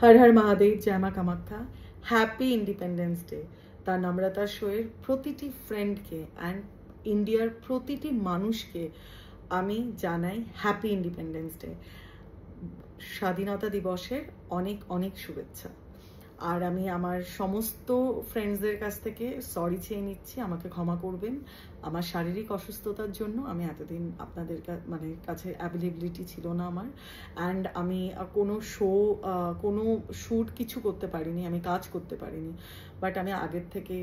হর হর মহাদেব, জয় মা Kamakhya. Happy independence day. তার নম্রতা শোয়ের প্রতিটি ফ্রেন্ডকে অ্যান্ড ইন্ডিয়ার প্রতিটি মানুষকে আমি জানাই হ্যাপি ইন্ডিপেন্ডেন্স ডে, স্বাধীনতা দিবসের অনেক অনেক শুভেচ্ছা। আর আমি আমার সমস্ত ফ্রেন্ডসদের কাছ থেকে সরি চেয়ে নিচ্ছি, আমাকে ক্ষমা করবেন। আমার শারীরিক অসুস্থতার জন্য আমি এতদিন আপনাদের কাছে অ্যাভেলেবিলিটি ছিল না আমার, অ্যান্ড আমি কোনো শ্যুট কিছু করতে পারিনি, আমি কাজ করতে পারিনি। বাট আমি আগের থেকে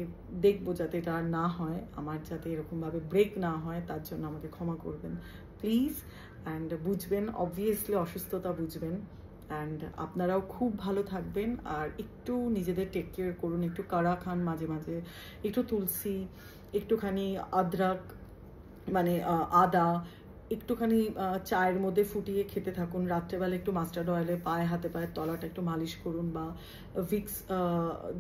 দেখবো যাতে এটা আর না হয়, আমার যাতে এরকমভাবে ব্রেক না হয়, তার জন্য আমাকে ক্ষমা করবেন প্লিজ। অ্যান্ড বুঝবেন, অবভিয়াসলি অসুস্থতা বুঝবেন। অ্যান্ড আপনারাও খুব ভালো থাকবেন আর একটু নিজেদের টেক কেয়ার করুন। একটু কাড়া খান মাঝে মাঝে, একটু তুলসী, একটুখানি আদরক আদা একটুখানি চায়ের মধ্যে ফুটিয়ে খেতে থাকুন। রাত্রেবেলা একটু মাস্টার্ড অয়েলে পায়ে হাতে পায়ের তলাটা একটু মালিশ করুন, বা ভিক্স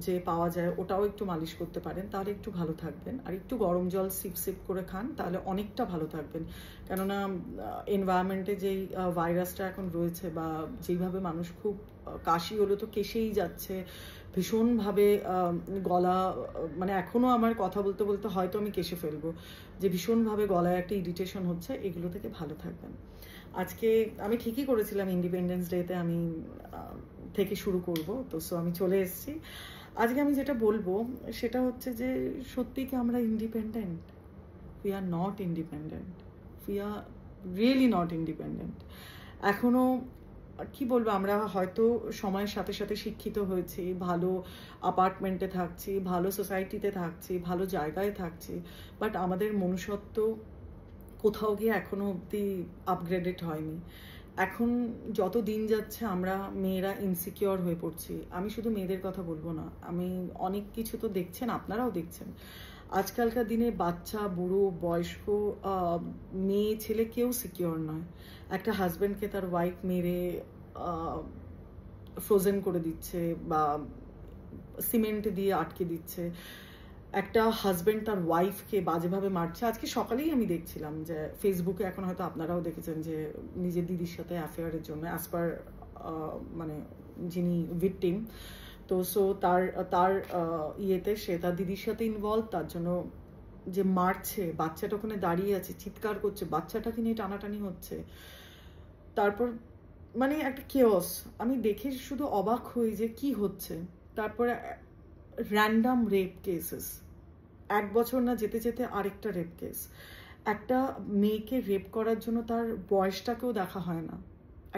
যে পাওয়া যায় ওটাও একটু মালিশ করতে পারেন, তাহলে একটু ভালো থাকবেন। আর একটু গরম জল সিপ সিপ করে খান, তাহলে অনেকটা ভালো থাকবেন। কেননা এনভায়রনমেন্টে যেই ভাইরাসটা এখন রয়েছে, বা যেইভাবে মানুষ খুব কাশি হলো তো কেশেই যাচ্ছে, ভীষণভাবে গলা এখনও আমার কথা বলতে বলতে হয়তো আমি কেশে ফেলবো, যে ভীষণভাবে গলায় একটা ইরিটেশন হচ্ছে। এগুলো থেকে ভালো থাকবেন। আজকে আমি ঠিকই করেছিলাম ইন্ডিপেন্ডেন্স ডেতে আমি থেকে শুরু করব, তো সো আমি চলে এসেছি। আজকে আমি যেটা বলবো সেটা হচ্ছে যে সত্যি কি আমরা independent? We are not independent, we are really not independent. এখনও কি বলবো, আমরা হয়তো সময়ের সাথে সাথে শিক্ষিত হয়েছি, ভালো অ্যাপার্টমেন্টে থাকছি, ভালো সোসাইটিতে থাকছি, ভালো জায়গায় থাকছি, বাট আমাদের মনুষ্যত্ব কোথাও গিয়ে এখনো অবধি আপগ্রেডেড হয়নি। এখন যত দিন যাচ্ছে আমরা মেয়েরা ইনসিকিওর হয়ে পড়ছি। আমি শুধু মেয়েদের কথা বলবো না, আমি অনেক কিছু তো দেখছেন, আপনারাও দেখছেন। আজকালকার দিনে বাচ্চা, বুড়ো, বয়স্ক, মেয়ে ছেলে কেউ সিকিওর নয়। একটা হাজব্যান্ডকে তার ওয়াইফ মেরে ফ্রোজেন করে দিচ্ছে বা সিমেন্ট দিয়ে আটকে দিচ্ছে। একটা হাজব্যান্ড তার ওয়াইফকে বাজেভাবে মারছে। আজকে সকালেই আমি দেখছিলাম যে ফেসবুকে, এখন হয়তো আপনারাও দেখেছেন, যে নিজের দিদির সাথে অ্যাফেয়ারের জন্য অ্যাজ পার যিনি ভিকটিম, তো সো তার তার ইয়েতে সে তার দিদির সাথে ইনভলভ, তার জন্য যে মারছে, বাচ্চাটা ওখানে দাঁড়িয়ে আছে চিৎকার করছে, বাচ্চাটাকে নিয়ে টানাটানি হচ্ছে। তারপর একটা কেওস, আমি দেখে শুধু অবাক হই যে কি হচ্ছে। তারপরে র্যান্ডাম রেপ কেসেস, 1 বছর না যেতে যেতে আরেকটা রেপ কেস। একটা মেয়েকে রেপ করার জন্য তার বয়সটাকেও দেখা হয় না,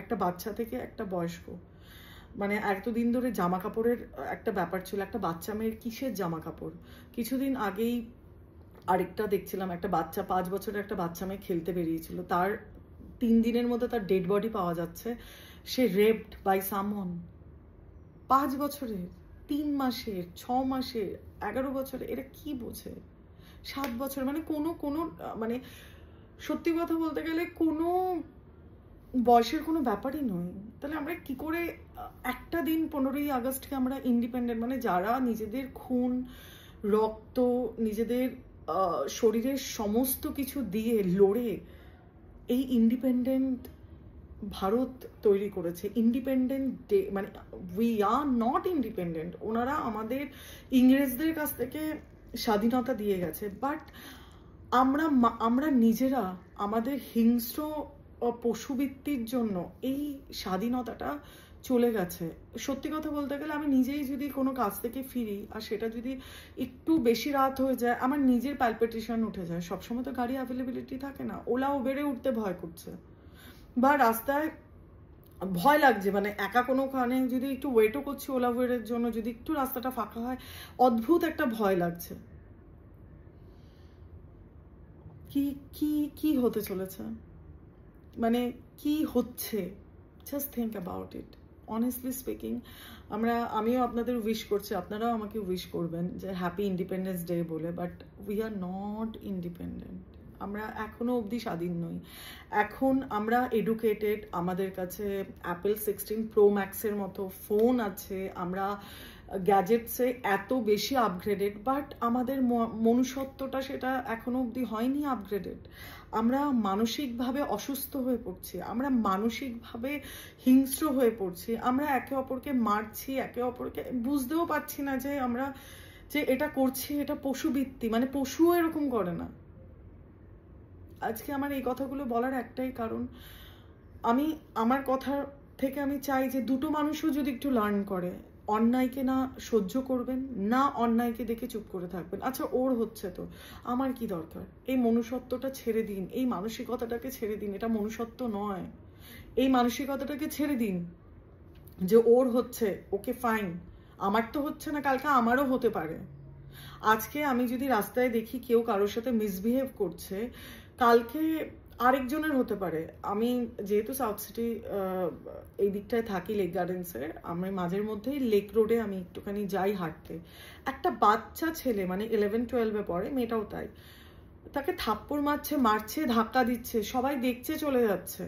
একটা বাচ্চা থেকে একটা বয়স্ক। এতদিন ধরে জামা কাপড়ের একটা ব্যাপার ছিল, একটা বাচ্চা মেয়ের কিসের জামা কাপড়। কিছুদিন আগেই আরেকটা দেখছিলাম, একটা বাচ্চা, 5 বছরের একটা বাচ্চা মেয়ে খেলতে বেরিয়েছিল, তার 3 দিনের মধ্যে তার ডেড বডি পাওয়া যাচ্ছে, সে রেপড বাই সামওয়ান। 5 বছরের, 3 মাসের, 6 মাসের, 11 বছরের, এরা কি বোঝে? 7 বছর, কোনো সত্যি কথা বলতে গেলে কোনো বয়সের কোনো ব্যাপারই নয়। তাহলে আমরা কি করে একটা দিন 15ই আগস্টকে আমরা ইন্ডিপেন্ডেন্ট, যারা নিজেদের খুন, রক্ত, নিজেদের শরীরের সমস্ত কিছু দিয়ে লড়ে এই ইন্ডিপেন্ডেন্ট ভারত তৈরি করেছে, independent day, we are not independent. ওনারা আমাদের ইংরেজদের কাছ থেকে স্বাধীনতা দিয়ে গেছে, বাট আমরা নিজেরা আমাদের হিংস্র পশুবৃত্তির জন্য এই স্বাধীনতাটা চলে গেছে। সত্যি কথা বলতে গেলে আমি নিজেই যদি কোনো কাজ থেকে ফিরি আর সেটা যদি একটু বেশি রাত হয়ে যায়, আমার নিজের প্যালপিটেশন উঠে যায়। সবসময় তো গাড়ি অ্যাভেলেবিলিটি থাকে না, ওলা উবেরে উঠতে ভয় করছে, বা রাস্তায় ভয় লাগছে, একা কোনোখানে যদি একটু ওয়েটও করছি ওলা উবেরের জন্য, যদি একটু রাস্তাটা ফাঁকা হয়, অদ্ভুত একটা ভয় লাগছে। কি কি কি হতে চলেছে, কি হচ্ছে? Just think about it. Honestly speaking, আমিও আপনাদের উইশ করছি, আপনারাও আমাকে উইশ করবেন যে হ্যাপি ইন্ডিপেন্ডেন্স ডে বলে, but we are not independent. আমরা এখনো অবধি স্বাধীন নই। এখন আমরা এডুকেটেড, আমাদের কাছে অ্যাপেল 16 প্রো ম্যাক্সের মতো ফোন আছে, আমরা গ্যাজেটসে এত বেশি আপগ্রেডেড, বাট আমাদের মনুষ্যত্বটা সেটা এখনো অবধি হয়নি আপগ্রেডেড। আমরা মানসিকভাবে অসুস্থ হয়ে পড়ছি, আমরা মানসিকভাবে হিংস্র হয়ে পড়ছি, আমরা একে অপরকে মারছি, একে অপরকে বুঝতেও পারছি না যে আমরা যে এটা করছি এটা পশুবৃত্তি, মানে পশুও এরকম করে না। আজকে আমার এই কথাগুলো বলার একটাই কারণ, আমি আমার কথা থেকে আমি চাই যে দুটো মানুষও যদি একটু লার্ন করে, অন্যায়কে না সহ্য করবেন, না অন্যায়কে দেখে চুপ করে থাকবেন। আচ্ছা ওর হচ্ছে তো আমার কি দরকার, এই মনুষ্যত্বটা ছেড়ে দিন, এই মানসিকতাটাকে ছেড়ে দিন, এটা মনুষ্যত্ব নয়। এই মানসিকতাটাকে ছেড়ে দিন যে ওর হচ্ছে, ওকে ফাইন, আমার তো হচ্ছে না, কালকে আমারও হতে পারে। আজকে আমি যদি রাস্তায় দেখি কেউ কারোর সাথে মিসবিহেভ করছে, কালকে আরেকজনের হতে পারে। আমি যেহেতু সাউথ সিটি এই দিকটায় থাকি, লেক গার্ডেন্সে, আমি মাঝের মধ্যেই লেক রোডে আমি একটুখানি যাই হাঁটতে। একটা বাচ্চা ছেলে, মানে 11-12-এ পড়ে, মেয়েটাও তাই, তাকে থাপ্পড় মারছে, ধাক্কা দিচ্ছে, সবাই দেখছে, চলে যাচ্ছে।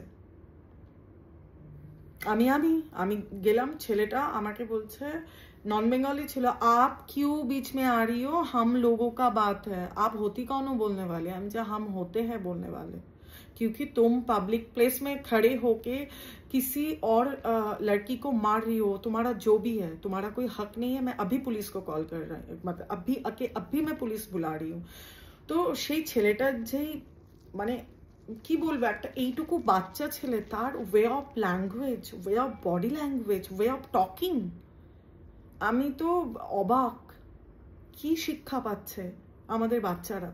আমি গেলাম, ছেলেটা আমাকে বলছে, नॉन बंगाली ছিল, आप क्यों बीच में आ रही हो, हम लोगों का बात है, आप होती कौन हो बोलने वाले। हम होते हैं बोलने वाले, क्योंकि तुम पब्लिक प्लेस में खड़े होके किसी और लड़की को मार रही हो, तुम्हारा जो भी है, तुम्हारा कोई हक नहीं है। मैं अभी पुलिस को कॉल कर रहा हूँ, मतलब अभी मैं पुलिस बुला रही हूँ। তো সেই ছেলেটার যেই মানে কি বলবো, একটা এইটুকু বাচ্চা ছেলে, তার way of language, way of body language, way of talking, আমি তো অবাক। কি শিক্ষা পাচ্ছে আমাদের বাচ্চারা,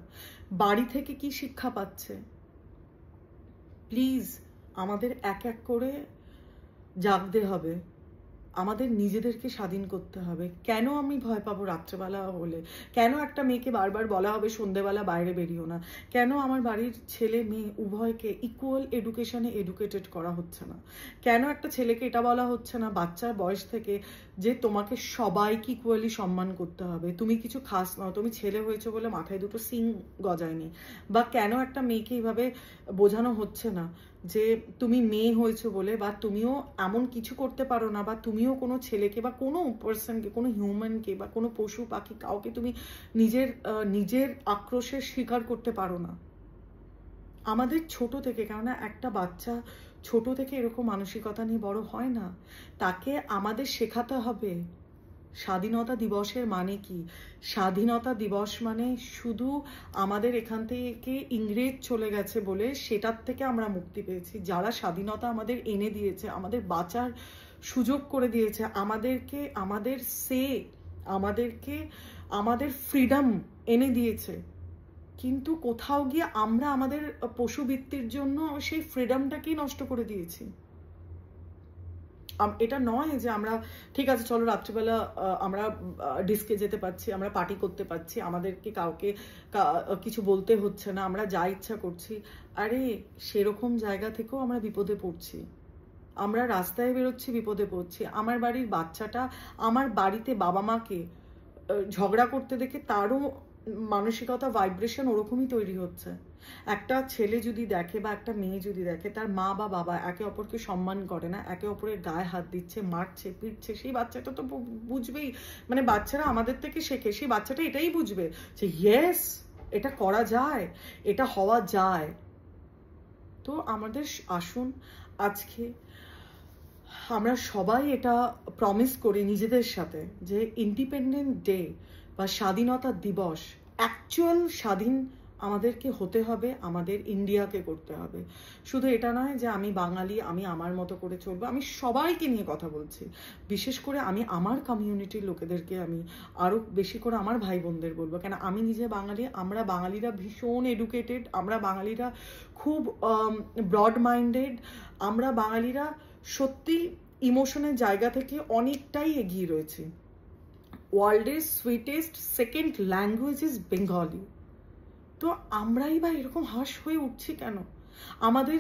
বাড়ি থেকে কি শিক্ষা পাচ্ছে? প্লিজ আমাদের এক এক করে জাগতে হবে, আমাদের নিজেদেরকে স্বাধীন করতে হবে। কেন আমি ভয় পাবো রাত্রেবেলা হলে? কেন একটা মেয়েকে বারবার বলা হবে সন্ধেবেলা বাইরে বেরিও না? কেন আমার বাড়ির ছেলে মেয়ে উভয়কে ইকুয়াল এডুকেশনে এডুকেটেড করা হচ্ছে না? কেন একটা ছেলেকে এটা বলা হচ্ছে না বাচ্চার বয়স থেকে যে তোমাকে সবাইকে ইকুয়ালি সম্মান করতে হবে, তুমি কিছু খাস নাও, তুমি ছেলে হয়েছো বলে মাথায় দুটো সিং গজায়নি? বা কেন একটা মেয়েকে এইভাবে বোঝানো হচ্ছে না যে তুমি মেয়ে হয়েছো বলে, বা তুমিও এমন কিছু করতে পারো না, বা তুমিও কোনো ছেলেকে বা কোনো পার্সনকে, কোনো হিউম্যানকে বা কোনো পশু পাখি কাউকে তুমি নিজের আক্রোশের স্বীকার করতে পারো না? আমাদের ছোট থেকে, কেননা একটা বাচ্চা ছোট থেকে এরকম মানসিকতা নিয়ে বড় হয় না, তাকে আমাদের শেখাতে হবে স্বাধীনতা দিবসের মানে কি। স্বাধীনতা দিবস মানে শুধু আমাদের এখান থেকে ইংরেজ চলে গেছে বলে সেটার থেকে আমরা মুক্তি পেয়েছি। যারা স্বাধীনতা আমাদের এনে দিয়েছে, আমাদের বাঁচার সুযোগ করে দিয়েছে, আমাদেরকে আমাদের ফ্রিডম এনে দিয়েছে, কিন্তু কোথাও গিয়ে আমরা আমাদের পশুবৃত্তির জন্য সেই ফ্রিডমটাকেই নষ্ট করে দিয়েছি। এটা নয় যে আমরা ঠিক আছে চলো রাত্রিবেলা আমরা ডিস্কে যেতে পারছি, আমরা পার্টি করতে পারছি, আমাদেরকে কাউকে কিছু বলতে হচ্ছে না, আমরা যা ইচ্ছা করছি। আরে সেরকম জায়গা থেকেও আমরা বিপদে পড়ছি, আমরা রাস্তায় বেরোচ্ছি, বিপদে পড়ছি। আমার বাড়ির বাচ্চাটা আমার বাড়িতে বাবা মাকে ঝগড়া করতে দেখে তারও মানসিকতা ভাইব্রেশন ওরকমই তৈরি হচ্ছে। একটা ছেলে যদি দেখে বা একটা মেয়ে যদি দেখে তার মা বা বাবা একে অপরকে সম্মান করে না, একে অপরের গায়ে হাত দিচ্ছে, মারছে, পিটছে, সেই বাচ্চাটা তো বুঝবেই, মানে বাচ্চারা আমাদের থেকে শেখে, সেই বাচ্চাটা এটাই বুঝবে যে ইয়েস এটা করা যায়, এটা হওয়া যায়। তো আমাদের আসুন আজকে আমরা সবাই এটা প্রমিস করি নিজেদের সাথে যে ইন্ডিপেন্ডেন্ট ডে বা স্বাধীনতা দিবস, অ্যাকচুয়াল স্বাধীন আমাদেরকে হতে হবে, আমাদের ইন্ডিয়াকে করতে হবে। শুধু এটা নয় যে আমি বাঙালি, আমি আমার মতো করে চলবো, আমি সবাইকে নিয়ে কথা বলছি। বিশেষ করে আমি আমার কমিউনিটির লোকেদেরকে আমি আরও বেশি করে আমার ভাই বোনদের বলবো, কেন আমি নিজে বাঙালি, আমরা বাঙালিরা ভীষণ এডুকেটেড, আমরা বাঙালিরা খুব ব্রড মাইন্ডেড, আমরা বাঙালিরা সত্যি ইমোশনের জায়গা থেকে অনেকটাই এগিয়ে রয়েছে। ওয়ার্ল্ডের sweetest second language is Bengali. তো আমরাই বা এরকম হাস হয়ে উঠছি কেন? আমাদের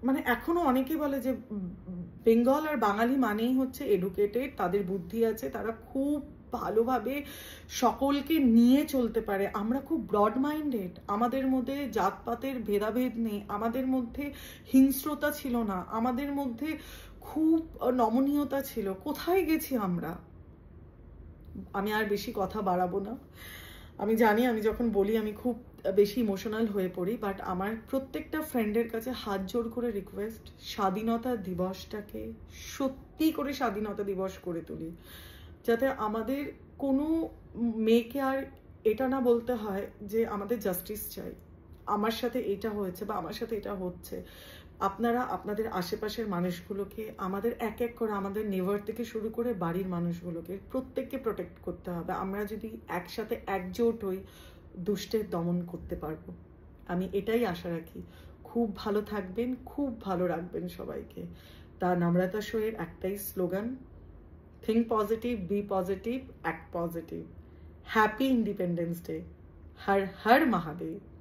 মানে এখনো অনেকে বলে যে বেঙ্গল আর বাঙালি মানেই হচ্ছে এডুকেটেড, তাদের বুদ্ধি আছে, তারা খুব ভালোভাবে সকলকে নিয়ে চলতে পারে। আমরা খুব ব্রড মাইন্ডেড, আমাদের মধ্যে জাতপাতের ভেদাভেদ নেই, আমাদের মধ্যে হিংস্রতা ছিল না, আমাদের মধ্যে খুব নমনীয়তা ছিল। কোথায় গেছি আমরা? আমি আর বেশি কথা বাড়াবো না। আমি জানি আমি যখন বলি আমি খুব বেশি ইমোশনাল হয়ে পড়ি, বাট আমার প্রত্যেকটা ফ্রেন্ডের কাছে হাত জোর করে রিকোয়েস্ট, স্বাধীনতা দিবসটাকে সত্যি করে স্বাধীনতা দিবস করে তুলি, যাতে আমাদের কোনো মেয়েকে আর এটা না বলতে হয় যে আমাদের জাস্টিস চাই, আমার সাথে এটা হয়েছে বা আমার সাথে এটা হচ্ছে। আপনারা আপনাদের আশেপাশের মানুষগুলোকে, আমাদের এক এক করে আমাদের নেভার থেকে শুরু করে বাড়ির মানুষগুলোকে প্রত্যেককে প্রোটেক্ট করতে হবে। আমরা যদি একসাথে একজোট হই, দুষ্টের দমন করতে পারবো। আমি এটাই আশা রাখি। খুব ভালো থাকবেন, খুব ভালো রাখবেন সবাইকে। তা নম্রতা শোয়ের একটাই slogan, think positive, be positive, act positive. Happy independence day. হর হর মহাদেব।